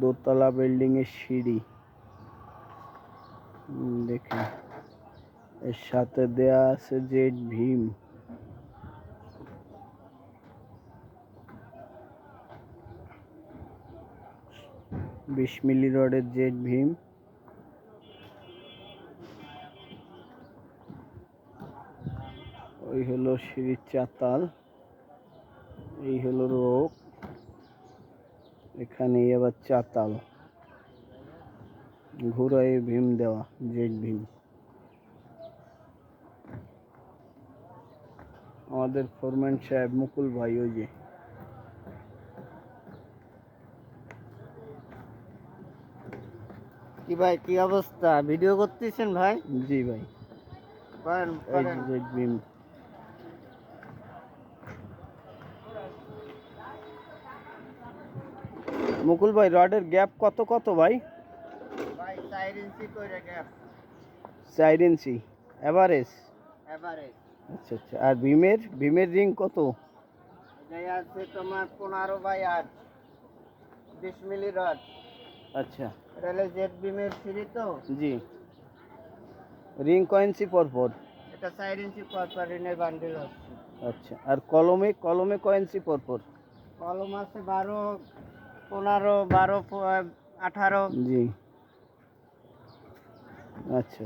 দোতলা বিল্ডিং এর সিঁড়ি দেখেন, এর সাথে দেয়া আছে জেড ভীম। 20 মিলি রডের জেড ভীম। ওই হলো সিঁড়ির চাতাল, এই হলো রোক, এখানে আবার চাতাল, ঘুরাই ভীম দেওয়া জেড ভীম। আমাদের ফোরম্যান সাহেব মুকুল ভাই, ওই যে কি ভাই, কি অবস্থা? ভিডিও করতেছেন ভাই? জি ভাই, জেড ভীম। মুকুল ভাই, রডের গ্যাপ কত কত ভাই? ভাই 4 ইঞ্চি করে গ্যাপ। 4 ইঞ্চি এভারেজ। আচ্ছা আচ্ছা, আর ভীমের রিং কত? এটাই আছে তোমার 15/8, 20 মিলি রড। আচ্ছা, এটা হলো জেড বিমের সিঁড়ি তো। জি। রিং কয় ইঞ্চি পর পর? এটা 4 ইঞ্চি পর পর রিনের বান্ডিল হচ্ছে। আচ্ছা, আর কলমে কয় ইঞ্চি পর পর? কলম আছে 12, 15, 12, 18। জি, আচ্ছা।